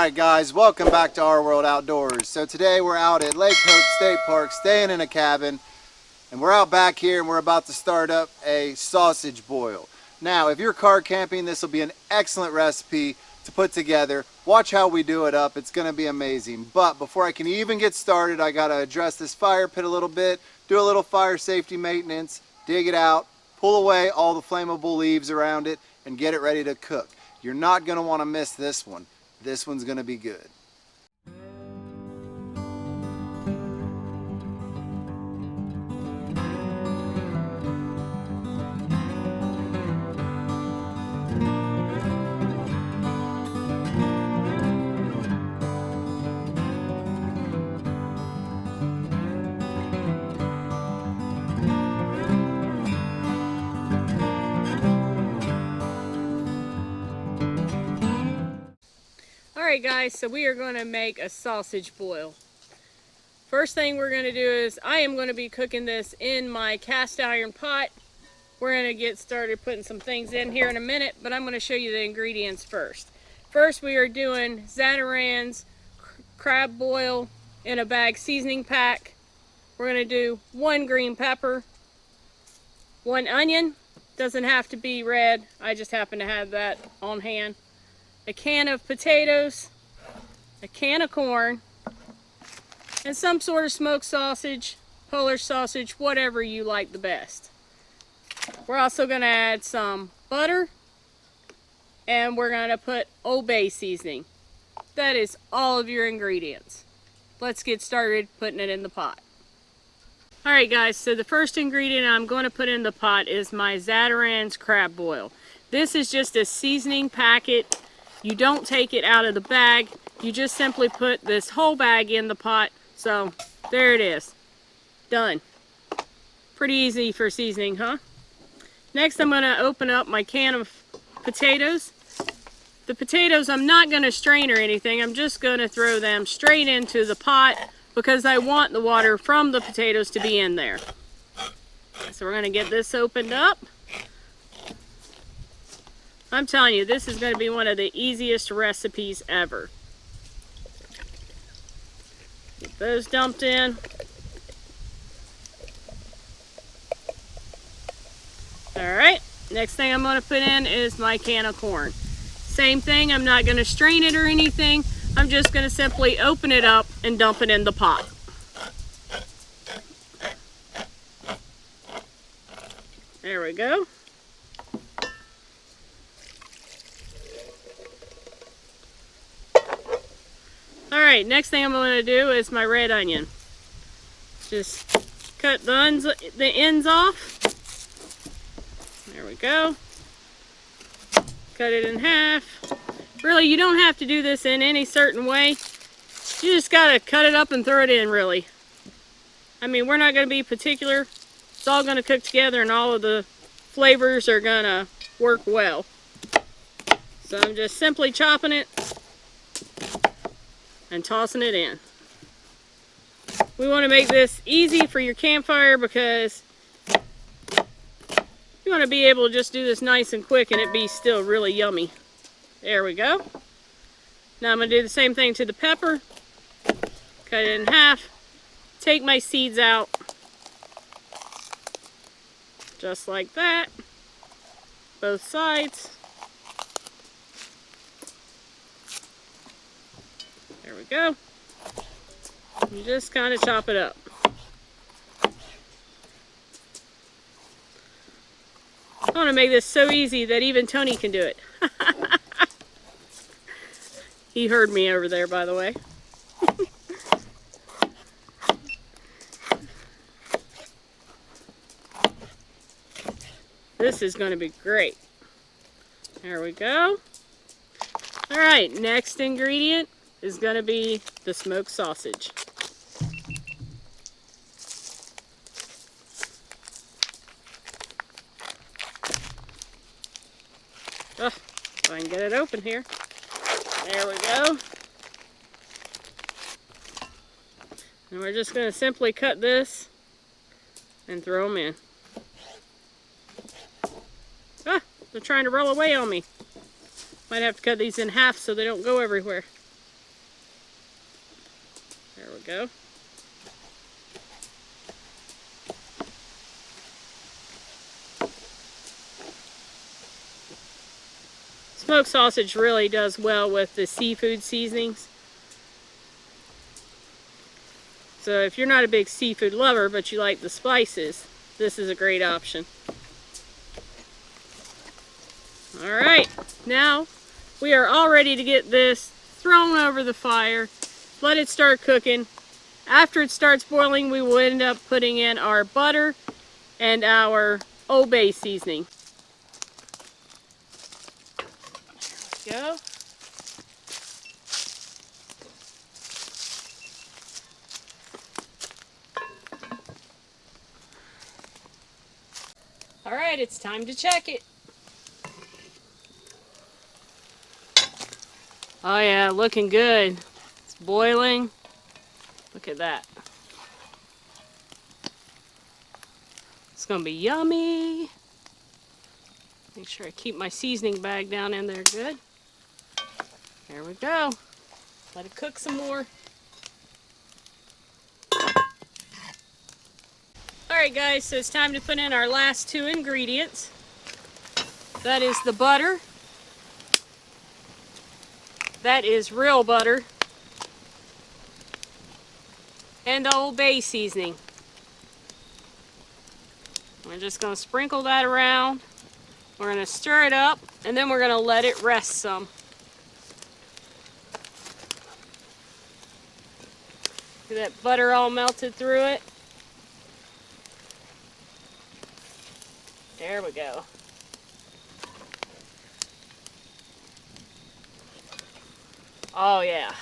Alright guys, welcome back to Our World Outdoors. So today we're out at Lake Hope State Park staying in a cabin, and we're out back here and we're about to start up a sausage boil. Now if you're car camping, this will be an excellent recipe to put together. Watch how we do it up, it's going to be amazing. But before I can even get started, I got to address this fire pit a little bit, do a little fire safety maintenance, dig it out, pull away all the flammable leaves around it, and get it ready to cook. You're not going to want to miss this one. This one's going to be good. Alright guys, so we are going to make a sausage boil. First thing we're going to do is I am going to be cooking this in my cast iron pot. We're going to get started putting some things in here in a minute, but I'm going to show you the ingredients first. First we are doing Zatarain's crab boil in a bag seasoning pack. We're going to do 1 green pepper, 1 onion, doesn't have to be red, I just happen to have that on hand. A can of potatoes, a can of corn, and some sort of smoked sausage, Polish sausage, whatever you like the best. We're also going to add some butter, and we're going to put Old Bay seasoning. That is all of your ingredients. Let's get started putting it in the pot. Alright guys, so the first ingredient I'm going to put in the pot is my Zatarain's crab boil. This is just a seasoning packet. You don't take it out of the bag, you just simply put this whole bag in the pot. So there it is, done. Pretty easy for seasoning, huh? Next I'm going to open up my can of potatoes. The potatoes I'm not going to strain or anything, I'm just going to throw them straight into the pot because I want the water from the potatoes to be in there. So we're going to get this opened up. I'm telling you, this is going to be one of the easiest recipes ever. Get those dumped in. Alright, next thing I'm going to put in is my can of corn. Same thing, I'm not going to strain it or anything. I'm just going to simply open it up and dump it in the pot. There we go. Alright, next thing I'm going to do is my red onion. Just cut the ends off. There we go. Cut it in half. Really, you don't have to do this in any certain way. You just got to cut it up and throw it in, really. I mean, we're not going to be particular. It's all going to cook together and all of the flavors are going to work well. So I'm just simply chopping it and tossing it in. We want to make this easy for your campfire because you want to be able to just do this nice and quick and it be still really yummy. There we go. Now I'm going to do the same thing to the pepper. Cut it in half. Take my seeds out. Just like that. Both sides. There we go. You just kind of chop it up. I want to make this so easy that even Tony can do it. He heard me over there, by the way. This is going to be great. There we go. Alright, next ingredient is going to be the smoked sausage. Oh, if I can get it open here. There we go. And we're just going to simply cut this and throw them in. Ah, they're trying to roll away on me. Might have to cut these in half so they don't go everywhere. we go. Smoked sausage really does well with the seafood seasonings. So if you're not a big seafood lover, but you like the spices, this is a great option. Alright, now we are all ready to get this thrown over the fire. Let it start cooking. After it starts boiling, we will end up putting in our butter and our Old Bay seasoning. There we go. Alright, it's time to check it. Oh yeah, looking good. It's boiling. Look at that. It's gonna be yummy. Make sure I keep my seasoning bag down in there good. There we go. Let it cook some more. Alright guys, so it's time to put in our last two ingredients. That is the butter. That is real butter. And the Old Bay seasoning. We're just going to sprinkle that around. We're going to stir it up, and then we're going to let it rest some. See that butter all melted through it? There we go. Oh yeah.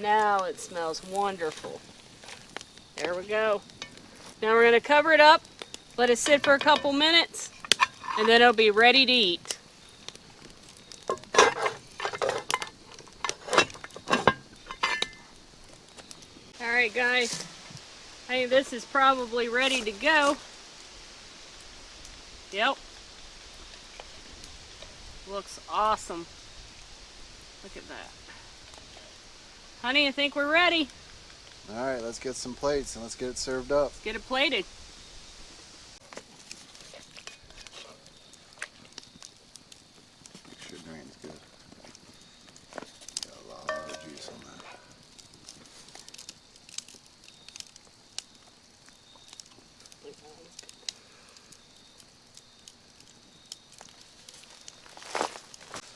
Now it smells wonderful. There we go. Now we're going to cover it up, let it sit for a couple minutes, and then it'll be ready to eat. Alright guys, I think this is probably ready to go. Yep. Looks awesome. Look at that. Honey, I think we're ready. All right, let's get some plates and let's get it served up. Let's get it plated. Make sure it drains good. Got a lot of juice on that.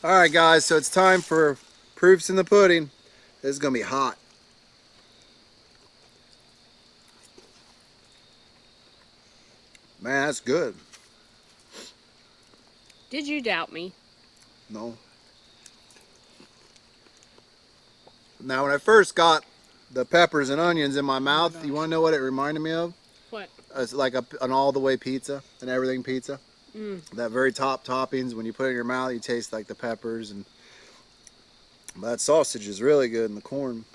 All right, guys, so it's time for proofs in the pudding. This is gonna be hot. Man, that's good. Did you doubt me? No. Now, when I first got the peppers and onions in my mouth, you want to know what it reminded me of? What? It's like an all-the-way pizza, an everything pizza. Mm. That very top toppings, when you put it in your mouth, you taste like the peppers, and that sausage is really good, and the corn.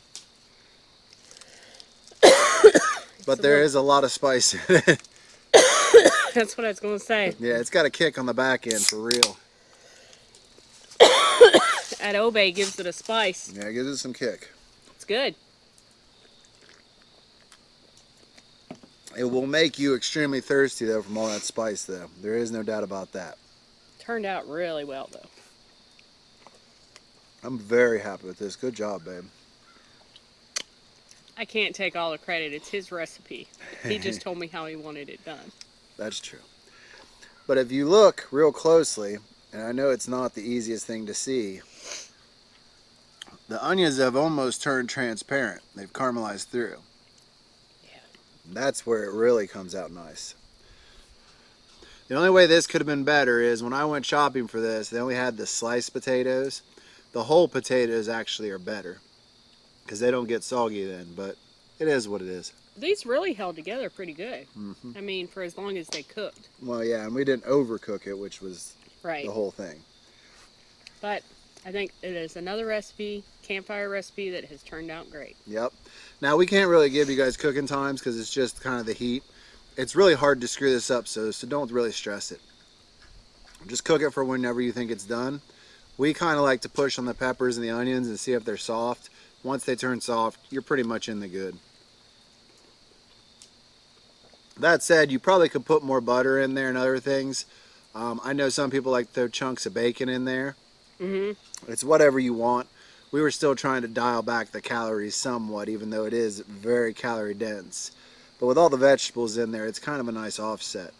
But there is a lot of spice in it. That's what I was going to say. Yeah, it's got a kick on the back end for real. That Old Bay gives it a spice. Yeah, it gives it some kick. It's good. It will make you extremely thirsty, though, from all that spice, though. There is no doubt about that. Turned out really well, though. I'm very happy with this. Good job, babe. I can't take all the credit. It's his recipe. He just told me how he wanted it done. That's true. But if you look real closely, and I know it's not the easiest thing to see, the onions have almost turned transparent. They've caramelized through. Yeah. That's where it really comes out nice. The only way this could have been better is when I went shopping for this, they only had the sliced potatoes. The whole potatoes actually are better because they don't get soggy then, but it is what it is. These really held together pretty good. Mm-hmm. I mean, for as long as they cooked. Well, yeah, and we didn't overcook it, which was Right. the whole thing. But I think it is another recipe, campfire recipe, that has turned out great. Yep. Now, we can't really give you guys cooking times because it's just kind of the heat. It's really hard to screw this up, so don't really stress it. Just cook it for whenever you think it's done. We kind of like to push on the peppers and the onions and see if they're soft Once they turn soft, you're pretty much in the good. That said, you probably could put more butter in there and other things. I know some people like to throw chunks of bacon in there. It's whatever you want. We were still trying to dial back the calories somewhat, even though it is very calorie dense. But with all the vegetables in there, it's kind of a nice offset.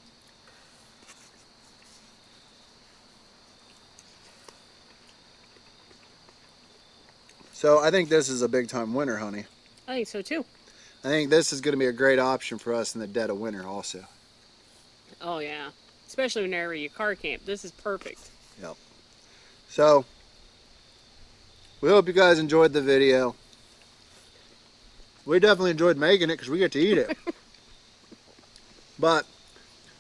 So I think this is a big time winner, honey. I think so too. I think this is going to be a great option for us in the dead of winter also. Oh yeah. Especially whenever you car camp. This is perfect. Yep. So, we hope you guys enjoyed the video. We definitely enjoyed making it because we get to eat it. But,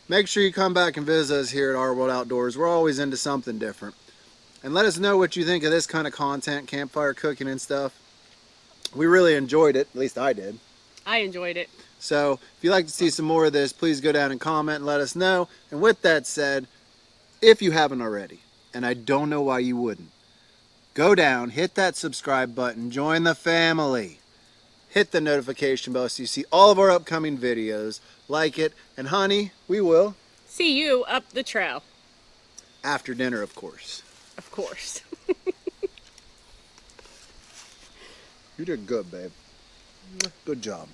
make sure you come back and visit us here at Our World Outdoors. We're always into something different. And let us know what you think of this kind of content, campfire cooking and stuff. We really enjoyed it. At least I did. I enjoyed it. So, if you'd like to see some more of this, please go down and comment and let us know. And with that said, if you haven't already, and I don't know why you wouldn't, go down, hit that subscribe button, join the family. Hit the notification bell so you see all of our upcoming videos. Like it. And honey, we will. See you up the trail. After dinner, of course. Of course. You did good, babe. Good job.